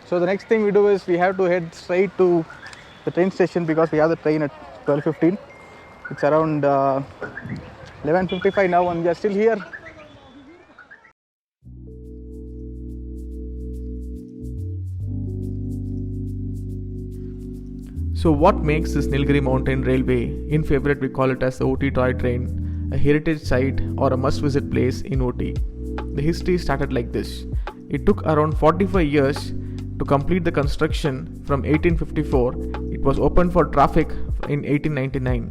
So the next thing we do is we have to head straight to the train station because we have the train at 12:15. It's around 11:55 now and we are still here. So what makes this Nilgiri Mountain Railway, in favorite we call it as the OT toy train, a heritage site or a must visit place in OT? The history started like this. It took around 45 years to complete the construction from 1854. It was opened for traffic in 1899.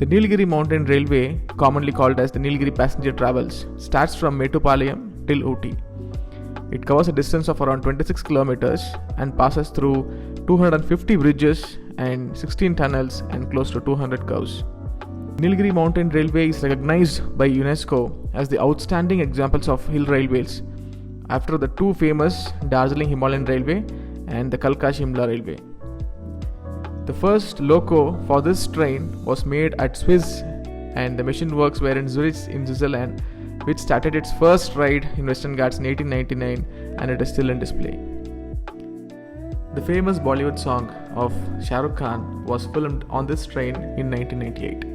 The Nilgiri Mountain Railway, commonly called as the Nilgiri Passenger Travels, starts from Mettupalayam till Ooty. It covers a distance of around 26 kilometers and passes through 250 bridges and 16 tunnels and close to 200 curves. Nilgiri Mountain Railway is recognized by UNESCO as the outstanding examples of hill railways after the two famous Darjeeling Himalayan Railway and the Kalka Shimla Railway. The first loco for this train was made at Swiss and the machine works were in Zurich in Switzerland, which started its first ride in Western Ghats in 1899 and it is still in display. The famous Bollywood song of Shah Rukh Khan was filmed on this train in 1998.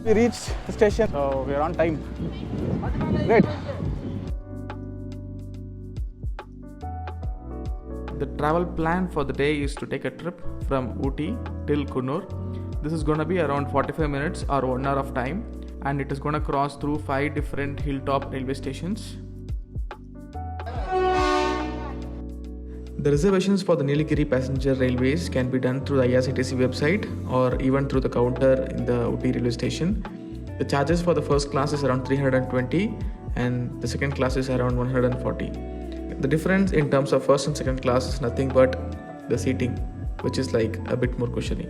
We reached the station, so we are on time. Great. The travel plan for the day is to take a trip from Ooty till Coonoor. This is going to be around 45 minutes or 1 hour of time and it is going to cross through 5 different hilltop railway stations. The reservations for the Nilgiri passenger railways can be done through the IRCTC website or even through the counter in the Ooty railway station. The charges for the first class is around 320 and the second class is around 140. The difference in terms of first and second class is nothing but the seating, which is like a bit more cushiony.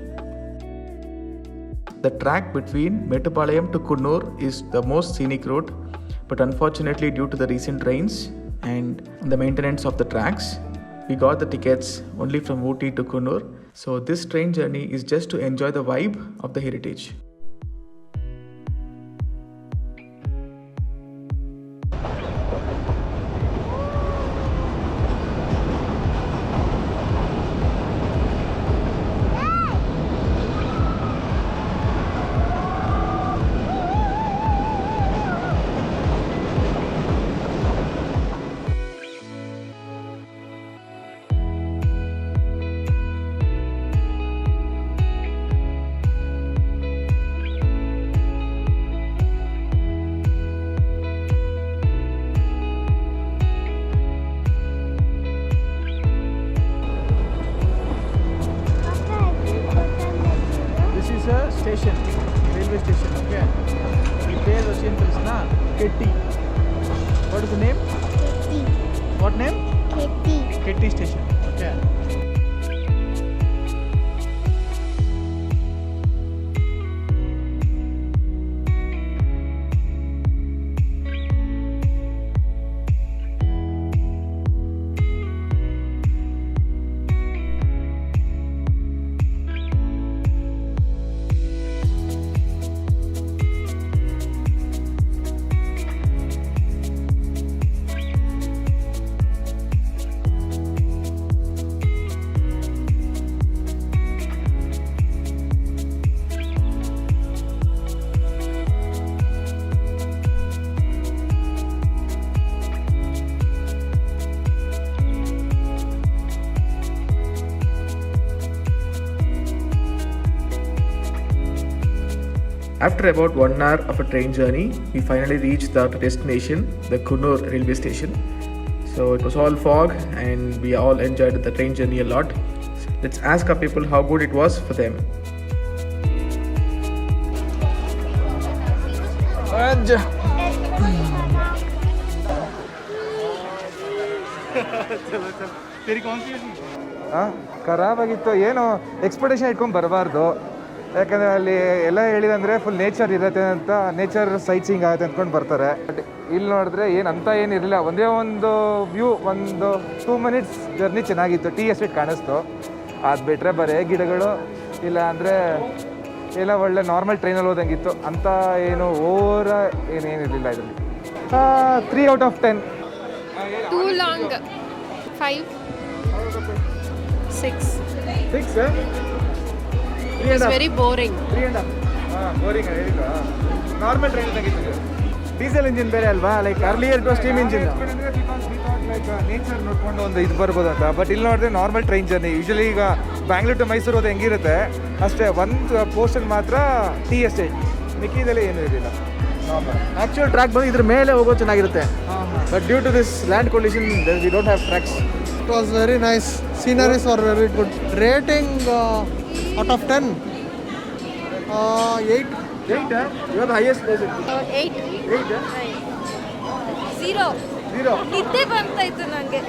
The track between Mettupalayam to Coonoor is the most scenic route, but unfortunately due to the recent rains and the maintenance of the tracks, we got the tickets only from Ooty to Coonoor. So this train journey is just to enjoy the vibe of the heritage. Station, railway station, okay. The place Ocean Krishna, Ketty. What is the name? Ketty. What name? Ketty. Ketty station, okay. After about 1 hour of a train journey, we finally reached the destination, the Coonoor railway station. So it was all fog and we all enjoyed the train journey a lot. Let's ask our people how good it was for them. ಖರಾಬ್ ಆಗಿತ್ತು. ಏನು expectation ಇಟ್ಕೊಂಡು ಬರಬಾರ್ದು, ಯಾಕಂದರೆ ಅಲ್ಲಿ ಎಲ್ಲ ಹೇಳಿದಂದರೆ full nature ಇರುತ್ತೆ ಅಂತ, ನೇಚರ್ ಸೈಟ್ ಸೀಯಿಂಗ್ ಆಗುತ್ತೆ ಅಂದ್ಕೊಂಡು ಬರ್ತಾರೆ. ಬಟ್ ಇಲ್ಲಿ ನೋಡಿದ್ರೆ ಅಂತ ಏನಿರಲಿಲ್ಲ, ಒಂದೇ ಒಂದು ವ್ಯೂ, ಒಂದು 2 ಮಿನಿಟ್ಸ್ ಜರ್ನಿ ಚೆನ್ನಾಗಿತ್ತು. ಟೀ ಎಸ್ಟೇಟ್ ಕಾಣಿಸ್ತು, ಅದು ಬಿಟ್ಟರೆ ಬರೇ ಗಿಡಗಳು, ಇಲ್ಲ ಅಂದರೆ ಎಲ್ಲ ಒಳ್ಳೆ ನಾರ್ಮಲ್ ಟ್ರೈನಲ್ಲಿ ಹೋದಂಗಿತ್ತು ಅಂತ. ಏನು ಓವರ ಏನೇನಿರಲಿಲ್ಲ ಇದರಲ್ಲಿ. 3 out of 10. Too long. 5, 6. 6? It's very boring. 3.5. Boring ಹೇಳಿಲ್ಲ. ನಾರ್ಮಲ್ ಟ್ರೈನ್ ಇದ್ದಂಗಿತ್ತು. ಡೀಸೆಲ್ ಇಂಜಿನ್ ಬೇರೆ ಅಲ್ವಾ, like earlier to steam engine. Nature ನೋಡ್ಕೊಂಡು ಒಂದು ಇದು ಬರ್ಬೋದು ಅಂತ. ಬಟ್ ಇಲ್ಲಿ ನೋಡಿದ್ರೆ ನಾರ್ಮಲ್ ಟ್ರೈನ್ ಜರ್ನಿ. ಯೂಶಲಿ ಈಗ ಬ್ಯಾಂಗ್ಳೂರ್ ಟು ಮೈಸೂರು ಹೋದ ಹೆಂಗಿರುತ್ತೆ ಅಷ್ಟೇ, ಒಂದು ಪೋರ್ಷನ್ ಮಾತ್ರ ಟಿ ಎಸ್ಟೇಟ್, ಮಿಕ್ಕಿದಲ್ಲಿ ಏನೂ ಇರಲಿಲ್ಲ. ಆ್ಯಕ್ಚುಯಲ್ ಟ್ರ್ಯಾಕ್ ಬಂದು ಇದ್ರ ಮೇಲೆ ಹೋಗೋದು ಚೆನ್ನಾಗಿರುತ್ತೆ. But due to this land condition we don't have tracks. It was very nice. Sceneries are very good. Rating out of 10. 8. 8? You are the highest place. 8. 8? 0. 0. ನಿದ್ದೆ ಬಂತಾಯ್ತು ನನಗೆ.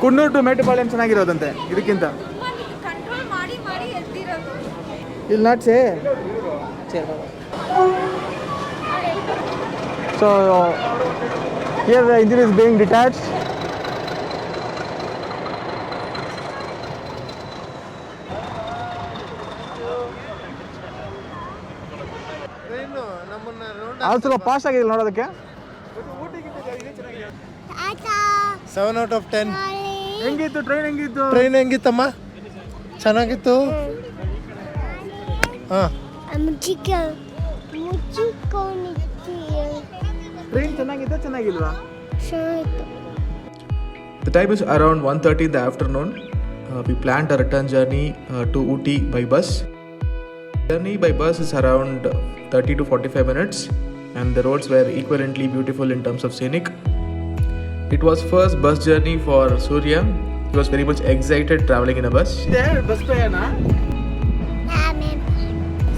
ಕುನ್ನೂರು ಟು ಮೇಟುಪಾಳ್ಯಂ ಚೆನ್ನಾಗಿರೋದಂತೆ ಇದಕ್ಕಿಂತ. ಕಂಟ್ರೋಲ್ ಮಾಡಿ ಮಾಡಿ ಎದ್ದಿರೋದು. ಇಲ್ಲಿ not say. So here the engine is being detached. ಅದು ಸ್ವಲ್ಪ fast ಆಗಿದೆ ನೋಡೋದಕ್ಕೆ. 7 out of 10. ಹೆಂಗಿತ್ತು ಟ್ರೈನ್, ಹೆಂಗಿತ್ತು? ಟ್ರೈನ್ ಹೆಂಗಿತ್ತಮ್ಮ? ಚೆನ್ನಾಗಿತ್ತು. ಹಾಂ, train ಚೆನ್ನಾಗಿತ್ತ ಚೆನ್ನಾಗಿಲ್ವಾ? The time is around 1:30 in the afternoon. We planned a return journey to Ooty by bus. Journey by bus is around 30 to 45 minutes, and the roads were equivalently beautiful in terms of scenic. It was first bus journey for Surya. He was very much excited traveling in a bus. Bus ಪ್ರಯಾಣ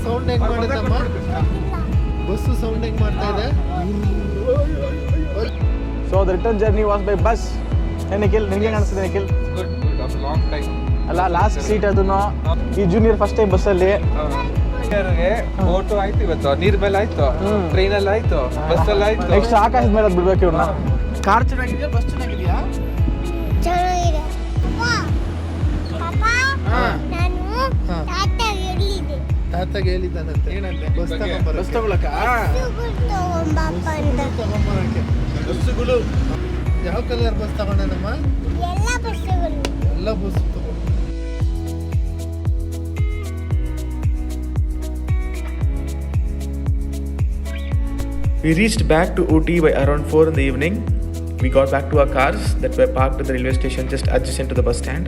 sound ಹೆಂಗೆ ಮಾಡಿದಮ್ಮ? Bus sound ಹೆಂಗೆ ಮಾಡ್ತಾ ಇದೆ? So the return journey was by bus. Nikhil, ನಿನಗೆ ಅನಿಸ್ತದೆ Nikhil? Good good. After long time. ಅಲ್ಲ, last seat ಅದನ್ನು ಈ ಜೂನಿಯರ್ ಫಸ್ಟ್ ಟೈಮ್ ಬಸ್ಸಲ್ಲಿ. ಬೋಟು ಆಯ್ತು, ಇವತ್ತು ನೀರ್ ಮೇಲೆ ಆಯ್ತು, ಟ್ರೈನಲ್ಲಿ ಆಯ್ತು, ಬಸ್ಸಲ್ಲಿ ಆಯ್ತು. ನೆಕ್ಸ್ಟ್ ಆಕಾಶದ ಮೇಲೆ ಬಿಡ್ಬೇಕು ಇವ್ರನ್ನ. ಕಾರ್ ಚೆನ್ನಾಗಿದೆಯಾ, ಬಸ್ ಚೆನ್ನಾಗಿದೆಯಾ? ಚೆನ್ನಾಗಿದೆ. ನಾನು ತಾತಾಗೆ ಹೇಳಿದ್ದಾನಂತೆ. ಏನಂತೆ? ಬಸ್ ಬಗ್ಗೆ? ತಗೊಂಬರ. ಬಸ್ ತಗೊಳಕ ತಗೊಂಬರಕ್ಕೆ. ಬಸ್ಸುಗಳು ಯಾವ ಕಲರ್ ಬಸ್ ತಗೊಂಡೇನಮ್ಮ? ಎಲ್ಲ ಬಸ್ಸುಗಳು. ಎಲ್ಲ ಬಸ್ ತಗೊಂಡು. We reached back to Ooty by around 4 in the evening. We got back to our cars that were parked at the railway station just adjacent to the bus stand.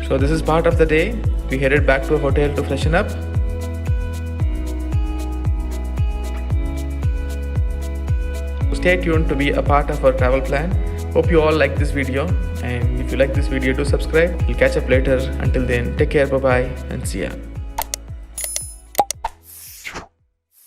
So this is part of the day. We headed back to a hotel to freshen up. Stay tuned to be a part of our travel plan. Hope you all like this video, and if you like this video, do subscribe. We'll catch up later. Until then, take care, bye bye, and see ya.